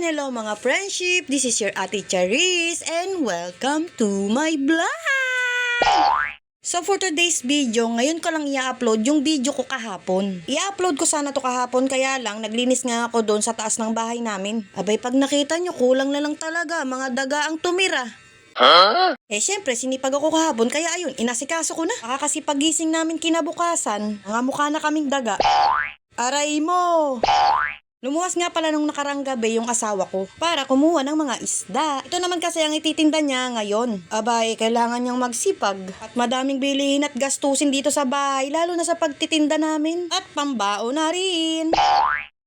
Hello mga friendship, this is your Ate Charis and welcome to my vlog! So for today's video, ngayon ko lang i-upload yung video ko kahapon. I-upload ko sana to kahapon kaya lang naglinis nga ako doon sa taas ng bahay namin. Abay pag nakita nyo, kulang na lang talaga, mga daga ang tumira. Syempre, sinipag ako kahapon, kaya ayun, inasikaso ko na. Makakasipagising namin kinabukasan, mga mukha na kaming daga. Aray mo! Lumuwas nga pala nung nakarang gabi yung asawa ko para kumuha ng mga isda. Ito naman kasi ang ititinda niya ngayon. Abay, kailangan niyang magsipag at madaming bilihin at gastusin dito sa bahay, lalo na sa pagtitinda namin at pambao na rin.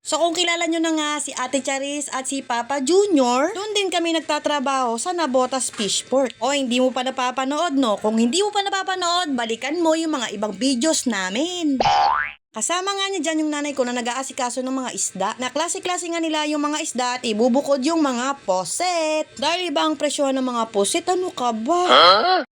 So kung kilala nyo na nga si Ate Charis at si Papa Junior, doon din kami nagtatrabaho sa Nabotas Fishport. O hindi mo pa napapanood no? Kung hindi mo pa napapanood, balikan mo yung mga ibang videos namin. Kasama nga niya dyan yung nanay ko na nag-aasikaso ng mga isda. Na klase-klase nga nila yung mga isda at ibubukod yung mga poset. Dahil iba ang presyo ng mga poset, ano ka ba?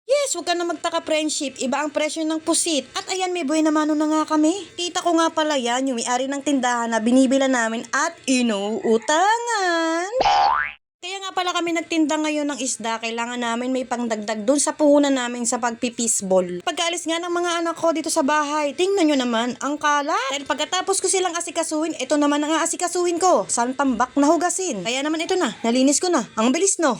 Yes, huwag ka na magtaka friendship. Iba ang presyo ng pusit. At ayan, may buhay na mano na nga kami. Kita ko nga pala yan, yung may-ari ng tindahan na binibila namin at inuutangan. Kaya nga pala kami nagtinda ngayon ng isda, kailangan namin may pangdagdag dun sa puhunan namin sa pagpipisbol. Pagkaalis nga ng mga anak ko dito sa bahay, tingnan nyo naman, ang kalat. Dahil pagkatapos ko silang asikasuhin, ito naman ang aasikasuhin ko, santambak na hugasin. Kaya naman ito na, nalinis ko na, ang bilis no.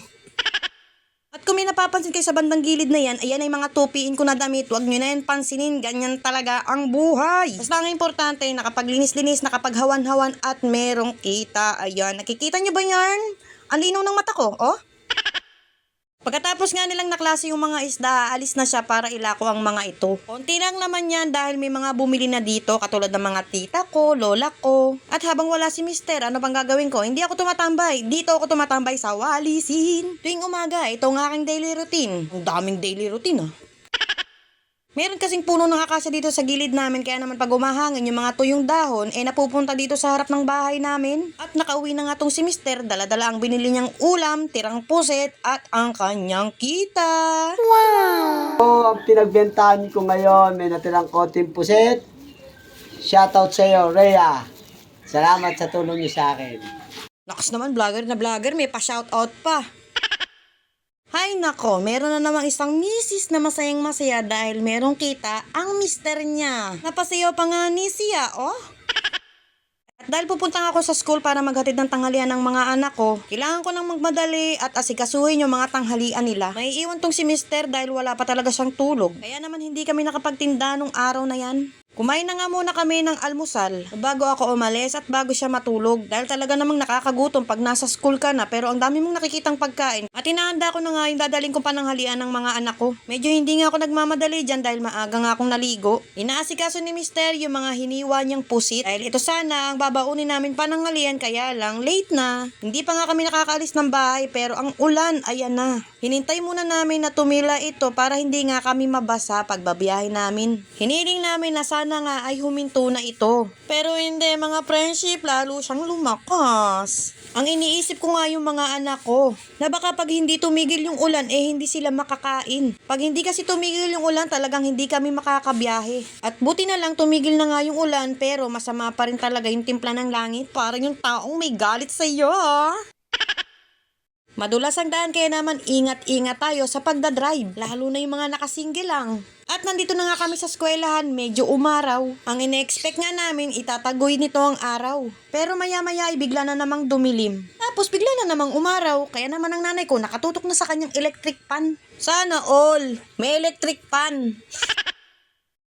At kung may napapansin kayo sa bandang gilid na yan, ayan ay mga tupiin ko na damit, huwag nyo na yan pansinin, ganyan talaga ang buhay. Basta ang importante, nakapaglinis-linis, nakapaghawan-hawan at merong kita. Ayan, nakikita nyo ba yan? Ang linaw ng mata ko, oh? Pagkatapos nga nilang naklase yung mga isda, alis na siya para ilako ang mga ito. Konti lang naman yan dahil may mga bumili na dito katulad ng mga tita ko, lola ko. At habang wala si mister, ano bang gagawin ko? Hindi ako tumatambay. Dito ako tumatambay sa walisin. Tuwing umaga, ito ang aking daily routine. Ang daming daily routine, ah. Meron kasing puno ng akasya dito sa gilid namin kaya naman pag umahangin yung mga tuyong dahon napupunta dito sa harap ng bahay namin. At nakauwi na nga tong si mister, dala-dala ang binili niyang ulam, tirang puset at ang kanyang kita. Wow! Ang pinagbentahan ko ngayon, may natirang konting puset. Shoutout sa iyo, Rhea. Salamat sa tulong niyo sa akin. Lakas naman, vlogger na vlogger, may pa-shoutout pa. Hay nako, meron na namang isang misis na masayang masaya dahil merong kita ang mister niya. Napasayaw pa nga ni siya, oh. At dahil pupunta ako sa school para maghatid ng tanghalian ng mga anak ko, kailangan ko nang magmadali at asikasuhin yung mga tanghalian nila. May iwan tong si mister dahil wala pa talaga siyang tulog. Kaya naman hindi kami nakapagtinda nung araw na yan. Kumain na nga muna kami ng almusal bago ako umalis at bago siya matulog dahil talaga namang nakakagutom pag nasa school ka na pero ang dami mong nakikitang pagkain at inahanda ko na nga yung dadaling kong pananghalian ng mga anak ko. Medyo hindi nga ako nagmamadali dyan dahil maaga nga akong naligo. Inaasikaso ni mister yung mga hiniwa niyang pusit dahil ito sana ang babaunin namin pananghalian kaya lang late na. Hindi pa nga kami nakakaalis ng bahay pero ang ulan ayan na. Hinintay muna namin na tumila ito para hindi nga kami mabasa pag babiyahe namin. Hiniling namin na sana nga ay huminto na ito. Pero hindi mga friendship, lalo siyang lumakas. Ang iniisip ko nga yung mga anak ko, na baka pag hindi tumigil yung ulan, hindi sila makakain. Pag hindi kasi tumigil yung ulan, talagang hindi kami makakabiyahe. At buti na lang tumigil na nga yung ulan, pero masama pa rin talaga yung timpla ng langit. Parang yung taong may galit sa iyo. Madulas ang daan kaya naman ingat-ingat tayo sa pagdadrive, lalo na yung mga nakasingle lang. At nandito na nga kami sa eskwelahan, medyo umaraw. Ang ine-expect nga namin, itatagoy nito ang araw. Pero maya-maya ay bigla na namang dumilim. Tapos bigla na namang umaraw, kaya naman ang nanay ko nakatutok na sa kanyang electric pan. Sana all, may electric pan.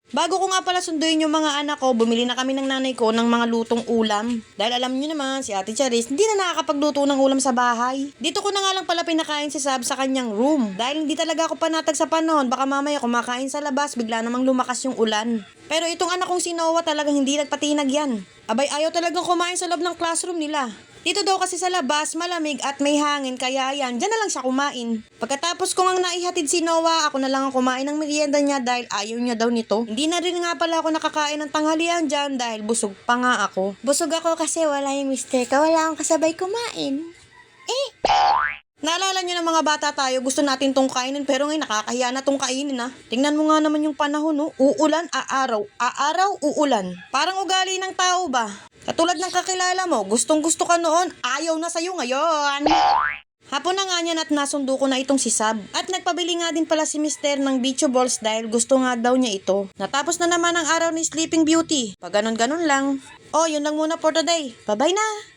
Bago ko nga pala sunduin yung mga anak ko, bumili na kami ng nanay ko ng mga lutong ulam. Dahil alam nyo naman, si Ate Charis, hindi na nakakapagluto ng ulam sa bahay. Dito ko na nga lang pala pinakain si Sab sa kanyang room. Dahil hindi talaga ako panatag sa panahon, baka mamaya kumakain sa labas, bigla namang lumakas yung ulan. Pero itong anak kong si Noah talagang hindi nagpatinag yan. Abay, ayaw talagang kumain sa loob ng classroom nila. Dito daw kasi sa labas, malamig at may hangin, kaya yan, dyan na lang siya kumain. Pagkatapos ko ngang naihatid si Noah, ako na lang ang kumain ng merienda niya dahil ayaw niya daw nito. Hindi na rin nga pala ako nakakain ng tanghalian dyan dahil busog pa nga ako. Busog ako kasi wala yung mister ka, wala akong kasabay kumain. Naalala nyo ng mga bata tayo, gusto natin tong kainin pero ngayon nakakahiya na tong kainin ha. Tingnan mo nga naman yung panahon no, uulan, aaraw, uulan. Parang ugali ng tao ba? Katulad ng kakilala mo, gustong gusto ka noon, ayaw na sa'yo ngayon. Hapon na nga niyan at nasundo ko na itong si Sab. At nagpabili nga din pala si Mister ng Bicho Balls dahil gusto nga daw niya ito. Natapos na naman ang araw ni Sleeping Beauty. Pag ganon-ganon lang. Oh, yun lang muna for today. Bye-bye na!